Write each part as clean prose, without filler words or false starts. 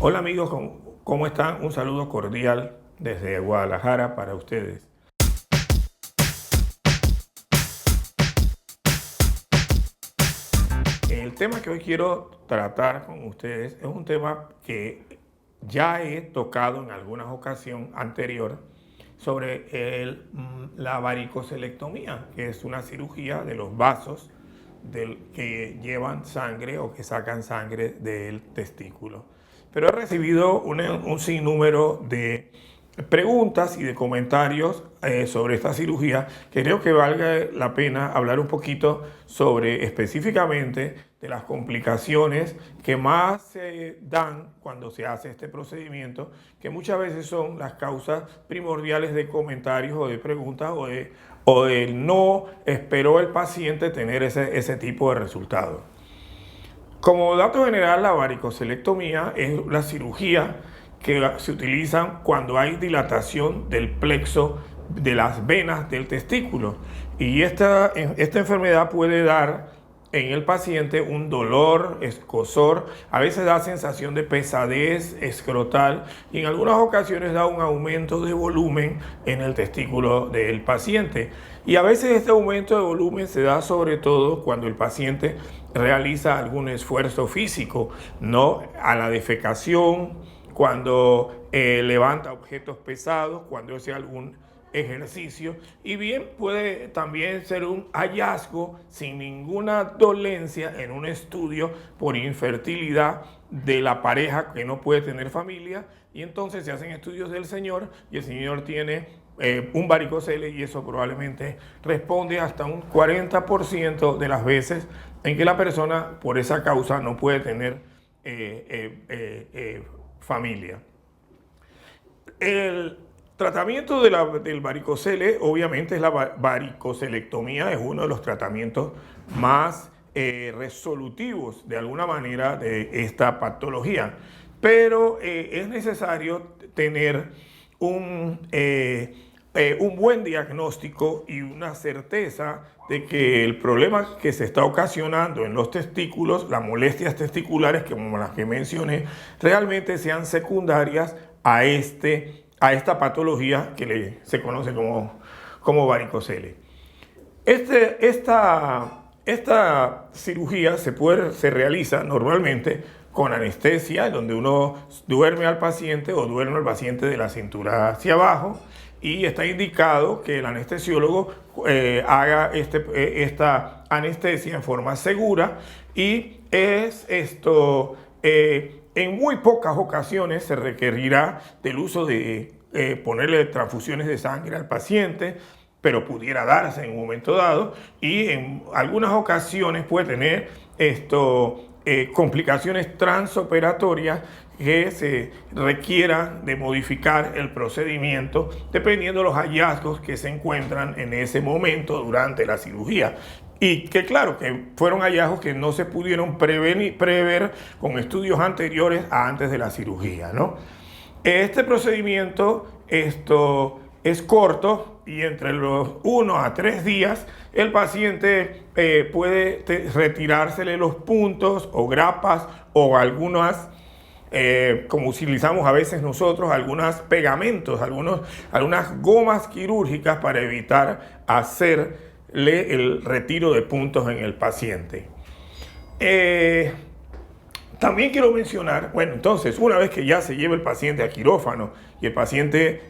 Hola amigos, ¿cómo están? Un saludo cordial desde Guadalajara para ustedes. El tema que hoy quiero tratar con ustedes es un tema que ya he tocado en algunas ocasiones anterior sobre la varicocelectomía, que es una cirugía de los vasos que llevan sangre o que sacan sangre del testículo. Pero he recibido un sinnúmero de preguntas y de comentarios sobre esta cirugía que creo que valga la pena hablar un poquito sobre específicamente de las complicaciones que más se dan cuando se hace este procedimiento, que muchas veces son las causas primordiales de comentarios o de preguntas o de no esperó el paciente tener ese tipo de resultados. Como dato general, la varicocelectomía es la cirugía que se utiliza cuando hay dilatación del plexo de las venas del testículo. Y esta enfermedad puede dar en el paciente un dolor, escozor, a veces da sensación de pesadez escrotal y en algunas ocasiones da un aumento de volumen en el testículo del paciente. Y a veces este aumento de volumen se da sobre todo cuando el paciente realiza algún esfuerzo físico, ¿no? A la defecación, cuando levanta objetos pesados, cuando hace algún ejercicio, y bien puede también ser un hallazgo sin ninguna dolencia en un estudio por infertilidad de la pareja que no puede tener familia, y entonces se hacen estudios del señor y el señor tiene un varicocele, y eso probablemente responde hasta un 40% de las veces en que la persona por esa causa no puede tener familia. El tratamiento del varicocele, obviamente, es la varicocelectomía, es uno de los tratamientos más resolutivos de alguna manera de esta patología, pero es necesario tener un buen diagnóstico y una certeza de que el problema que se está ocasionando en los testículos, las molestias testiculares como las que mencioné, realmente sean secundarias a esta patología que se conoce como varicocele. Esta cirugía se realiza normalmente con anestesia, donde uno duerme al paciente o duerme al paciente de la cintura hacia abajo, y está indicado que el anestesiólogo haga esta anestesia en forma segura, y en muy pocas ocasiones se requerirá del uso de ponerle transfusiones de sangre al paciente, pero pudiera darse en un momento dado, y en algunas ocasiones puede tener complicaciones transoperatorias que se requieran de modificar el procedimiento dependiendo de los hallazgos que se encuentran en ese momento durante la cirugía. Y que claro, que fueron hallazgos que no se pudieron prever con estudios anteriores a antes de la cirugía, ¿no? Este procedimiento es corto, y entre los 1 a 3 días el paciente puede retirársele los puntos o grapas o algunas, como utilizamos a veces nosotros, algunos pegamentos, algunas gomas quirúrgicas para evitar hacerle el retiro de puntos en el paciente. También quiero mencionar, bueno, entonces, una vez que ya se lleva el paciente a quirófano y el paciente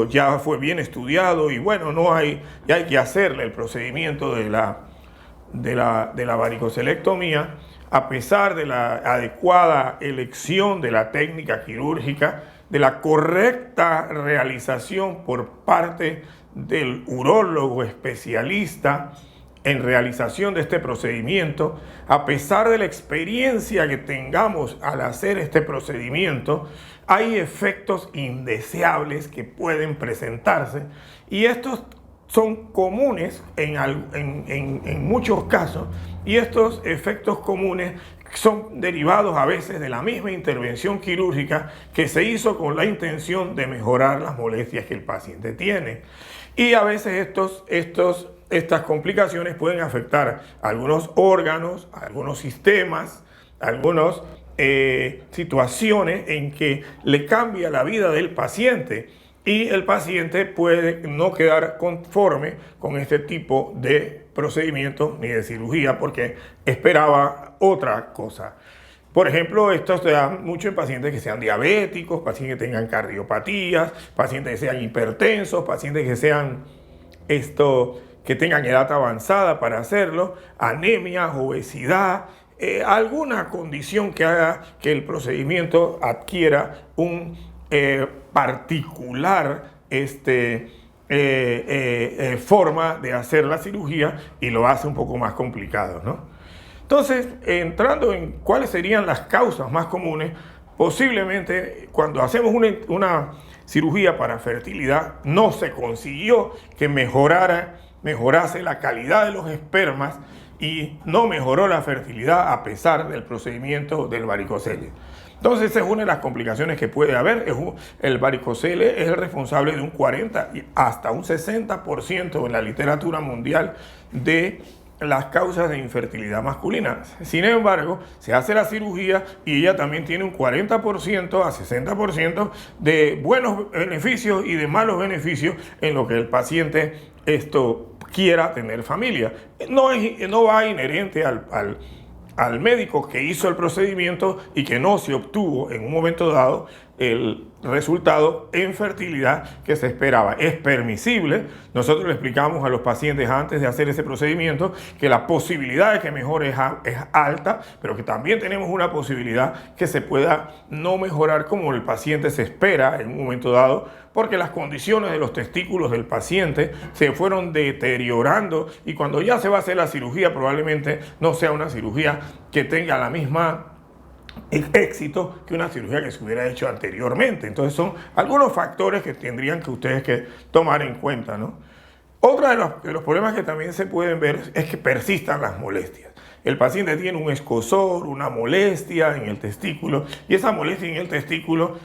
ya fue bien estudiado y bueno, ya hay que hacerle el procedimiento de la varicocelectomía, a pesar de la adecuada elección de la técnica quirúrgica, de la correcta realización por parte del urólogo especialista en realización de este procedimiento, a pesar de la experiencia que tengamos al hacer este procedimiento, hay efectos indeseables que pueden presentarse, y estos son comunes en muchos casos, y estos efectos comunes son derivados a veces de la misma intervención quirúrgica que se hizo con la intención de mejorar las molestias que el paciente tiene. Y a veces estas complicaciones pueden afectar a algunos órganos, a algunos sistemas, a algunos situaciones en que le cambia la vida del paciente y el paciente puede no quedar conforme con este tipo de procedimiento ni de cirugía porque esperaba otra cosa. Por ejemplo, esto se da mucho en pacientes que sean diabéticos, pacientes que tengan cardiopatías, pacientes que sean hipertensos, pacientes que sean que tengan edad avanzada para hacerlo, anemia, obesidad, alguna condición que haga que el procedimiento adquiera un particular forma de hacer la cirugía y lo hace un poco más complicado, ¿no? Entonces, entrando en cuáles serían las causas más comunes, posiblemente cuando hacemos una cirugía para fertilidad no se consiguió que mejorase la calidad de los espermas y no mejoró la fertilidad a pesar del procedimiento del varicocele. Entonces, esa es una de las complicaciones que puede haber. El varicocele es el responsable de un 40 y hasta un 60% en la literatura mundial de las causas de infertilidad masculina. Sin embargo, se hace la cirugía y ella también tiene un 40% a 60% de buenos beneficios y de malos beneficios en lo que el paciente quiera tener familia. No va inherente al médico que hizo el procedimiento y que no se obtuvo en un momento dado el resultado en fertilidad que se esperaba. Es permisible. Nosotros le explicamos a los pacientes antes de hacer ese procedimiento que la posibilidad de que mejore es alta, pero que también tenemos una posibilidad que se pueda no mejorar como el paciente se espera en un momento dado, porque las condiciones de los testículos del paciente se fueron deteriorando y cuando ya se va a hacer la cirugía probablemente no sea una cirugía que tenga la misma éxito que una cirugía que se hubiera hecho anteriormente. Entonces son algunos factores que tendrían que ustedes que tomar en cuenta, ¿no? Otro de los problemas que también se pueden ver es que persistan las molestias. El paciente tiene un escozor, una molestia en el testículo y esa molestia en el testículo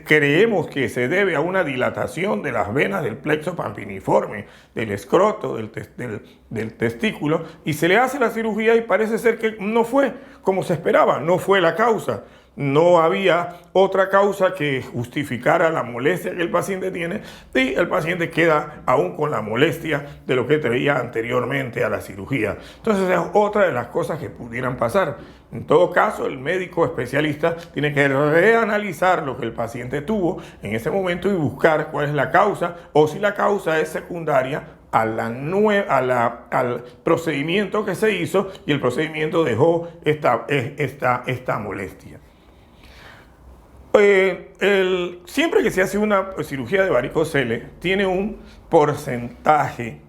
creemos que se debe a una dilatación de las venas del plexo pampiniforme, del escroto, del testículo, y se le hace la cirugía y parece ser que no fue como se esperaba, no fue la causa. No había otra causa que justificara la molestia que el paciente tiene y el paciente queda aún con la molestia de lo que traía anteriormente a la cirugía. Entonces es otra de las cosas que pudieran pasar. En todo caso, el médico especialista tiene que reanalizar lo que el paciente tuvo en ese momento y buscar cuál es la causa o si la causa es secundaria al procedimiento que se hizo y el procedimiento dejó esta molestia. Siempre que se hace una cirugía de varicocele, tiene un porcentaje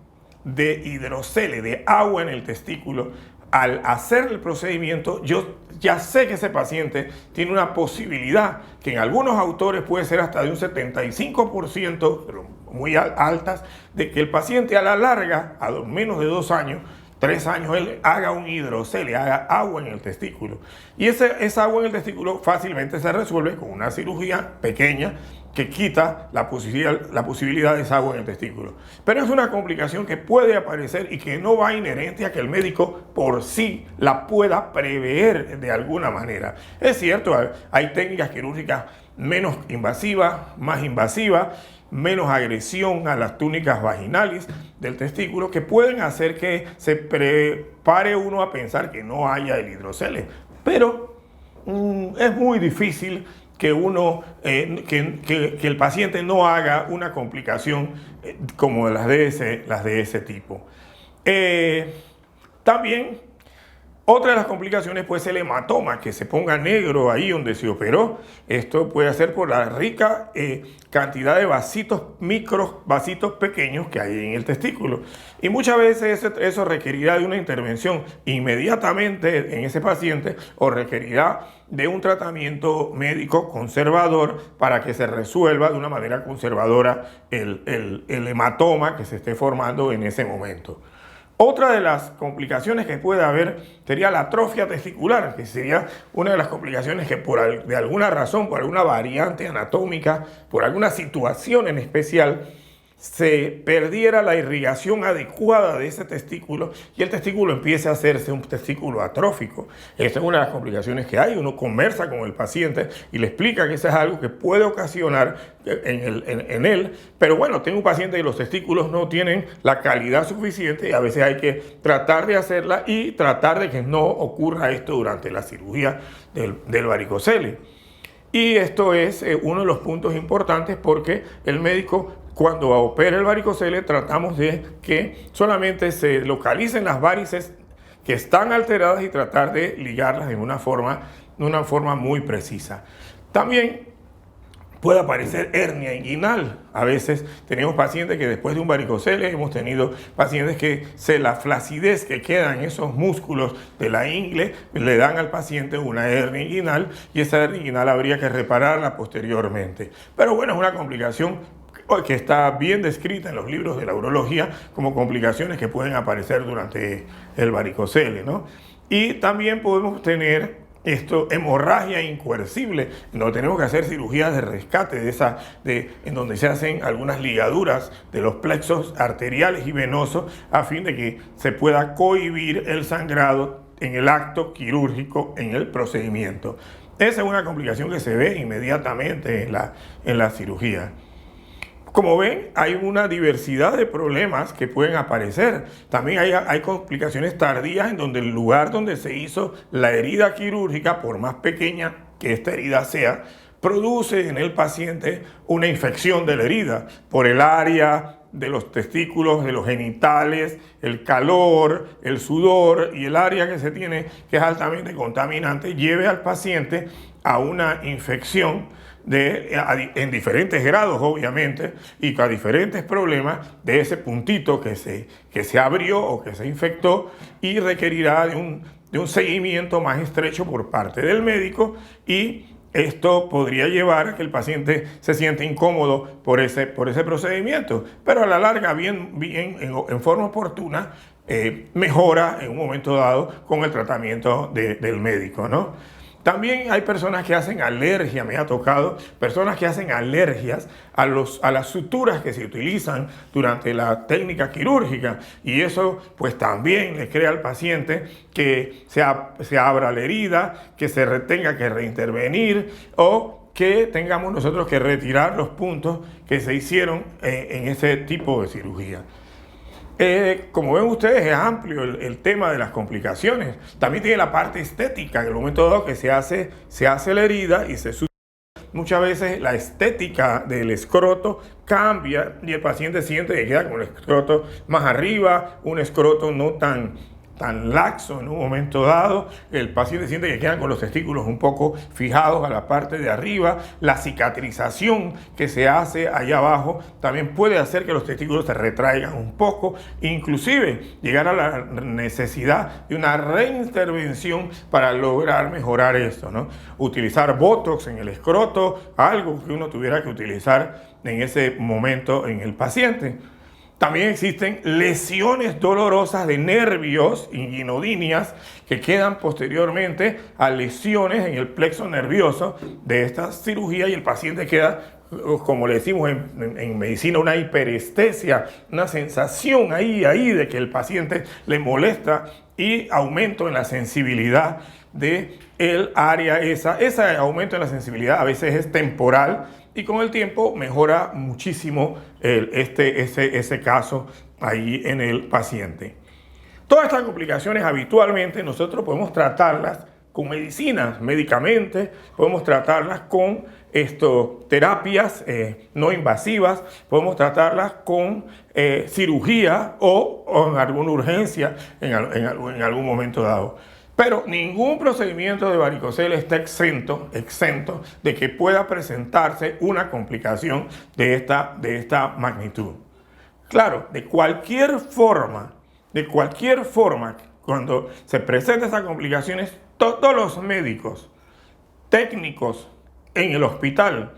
de hidrocele, de agua en el testículo. Al hacer el procedimiento, yo ya sé que ese paciente tiene una posibilidad, que en algunos autores puede ser hasta de un 75%, pero muy altas, de que el paciente a la larga, a menos de 2 años, 3 años, él haga un hidrocele, haga agua en el testículo. Y esa agua en el testículo fácilmente se resuelve con una cirugía pequeña que quita la posibilidad de esa agua en el testículo. Pero es una complicación que puede aparecer y que no va inherente a que el médico por sí la pueda prever de alguna manera. Es cierto, hay técnicas quirúrgicas menos invasivas, más invasivas, menos agresión a las túnicas vaginales del testículo que pueden hacer que se prepare uno a pensar que no haya el hidrocele. Pero es muy difícil que el paciente no haga una complicación como las de ese tipo. También otra de las complicaciones puede ser el hematoma, que se ponga negro ahí donde se operó. Esto puede ser por la rica cantidad de vasitos pequeños que hay en el testículo. Y muchas veces eso requerirá de una intervención inmediatamente en ese paciente o requerirá de un tratamiento médico conservador para que se resuelva de una manera conservadora el hematoma que se esté formando en ese momento. Otra de las complicaciones que puede haber sería la atrofia testicular, que sería una de las complicaciones que de alguna razón, por alguna variante anatómica, por alguna situación en especial, se perdiera la irrigación adecuada de ese testículo y el testículo empiece a hacerse un testículo atrófico. Esa es una de las complicaciones que hay. Uno conversa con el paciente y le explica que eso es algo que puede ocasionar en él, pero bueno, tengo un paciente y los testículos no tienen la calidad suficiente y a veces hay que tratar de hacerla y tratar de que no ocurra esto durante la cirugía del varicocele. Y esto es uno de los puntos importantes porque el médico, cuando opera el varicocele, tratamos de que solamente se localicen las varices que están alteradas y tratar de ligarlas de una forma muy precisa. También puede aparecer hernia inguinal. A veces tenemos pacientes que después de un varicocele, hemos tenido pacientes que la flacidez que queda en esos músculos de la ingle le dan al paciente una hernia inguinal y esa hernia inguinal habría que repararla posteriormente. Pero bueno, es una complicación que está bien descrita en los libros de la urología como complicaciones que pueden aparecer durante el varicocele, ¿no? Y también podemos tener hemorragia incoercible, donde tenemos que hacer cirugías de rescate en donde se hacen algunas ligaduras de los plexos arteriales y venosos a fin de que se pueda cohibir el sangrado en el acto quirúrgico, en el procedimiento. Esa es una complicación que se ve inmediatamente en la cirugía. Como ven, hay una diversidad de problemas que pueden aparecer. También hay complicaciones tardías en donde el lugar donde se hizo la herida quirúrgica, por más pequeña que esta herida sea, produce en el paciente una infección de la herida por el área de los testículos, de los genitales, el calor, el sudor y el área que se tiene, que es altamente contaminante, lleve al paciente a una infección en diferentes grados, obviamente, y con diferentes problemas de ese puntito que se abrió o que se infectó y requerirá de un seguimiento más estrecho por parte del médico y esto podría llevar a que el paciente se siente incómodo por ese procedimiento, pero a la larga, en forma oportuna, mejora en un momento dado con el tratamiento del médico, ¿no? También hay personas que hacen alergia, me ha tocado, personas que hacen alergias a las suturas que se utilizan durante la técnica quirúrgica y eso pues también le crea al paciente que se abra la herida, que tenga que reintervenir o que tengamos nosotros que retirar los puntos que se hicieron en ese tipo de cirugía. Como ven ustedes, es amplio el tema de las complicaciones. También tiene la parte estética, en el momento dado que se hace la herida y muchas veces la estética del escroto cambia y el paciente siente que queda con el escroto más arriba, un escroto no tan laxo en un momento dado, el paciente siente que quedan con los testículos un poco fijados a la parte de arriba, la cicatrización que se hace allá abajo también puede hacer que los testículos se retraigan un poco, inclusive llegar a la necesidad de una reintervención para lograr mejorar esto, ¿no? Utilizar Botox en el escroto, algo que uno tuviera que utilizar en ese momento en el paciente. También existen lesiones dolorosas de nervios inguinodíneas que quedan posteriormente a lesiones en el plexo nervioso de esta cirugía y el paciente queda, como le decimos en medicina, una hiperestesia, una sensación ahí de que el paciente le molesta y aumento en la sensibilidad de el área esa. Ese aumento en la sensibilidad a veces es temporal y con el tiempo mejora muchísimo ese caso ahí en el paciente. Todas estas complicaciones habitualmente nosotros podemos tratarlas con medicinas, medicamentos, podemos tratarlas con terapias no invasivas, podemos tratarlas con cirugía o en alguna urgencia en algún momento dado. Pero ningún procedimiento de varicocele está exento de que pueda presentarse una complicación de esta magnitud. Claro, de cualquier forma, cuando se presentan estas complicaciones, todos los médicos, técnicos en el hospital,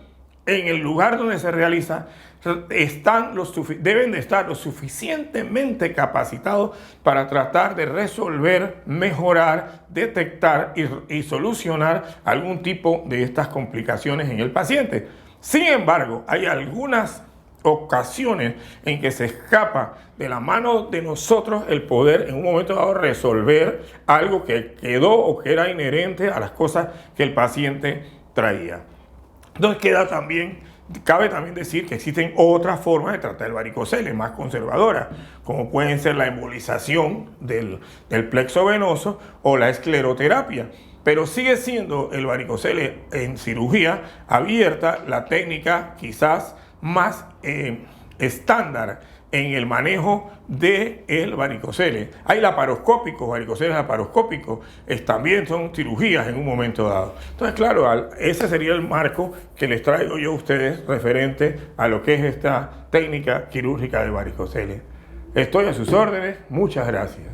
en el lugar donde se realiza, deben de estar lo suficientemente capacitados para tratar de resolver, mejorar, detectar y solucionar algún tipo de estas complicaciones en el paciente. Sin embargo, hay algunas ocasiones en que se escapa de la mano de nosotros el poder en un momento dado resolver algo que quedó o que era inherente a las cosas que el paciente traía. Entonces cabe también decir que existen otras formas de tratar el varicocele más conservadoras, como pueden ser la embolización del plexo venoso o la escleroterapia. Pero sigue siendo el varicocele en cirugía abierta la técnica quizás más estándar en el manejo del varicocele. Hay laparoscópicos, varicoceles laparoscópicos, también son cirugías en un momento dado. Entonces, claro, ese sería el marco que les traigo yo a ustedes referente a lo que es esta técnica quirúrgica de varicocele. Estoy a sus órdenes, muchas gracias.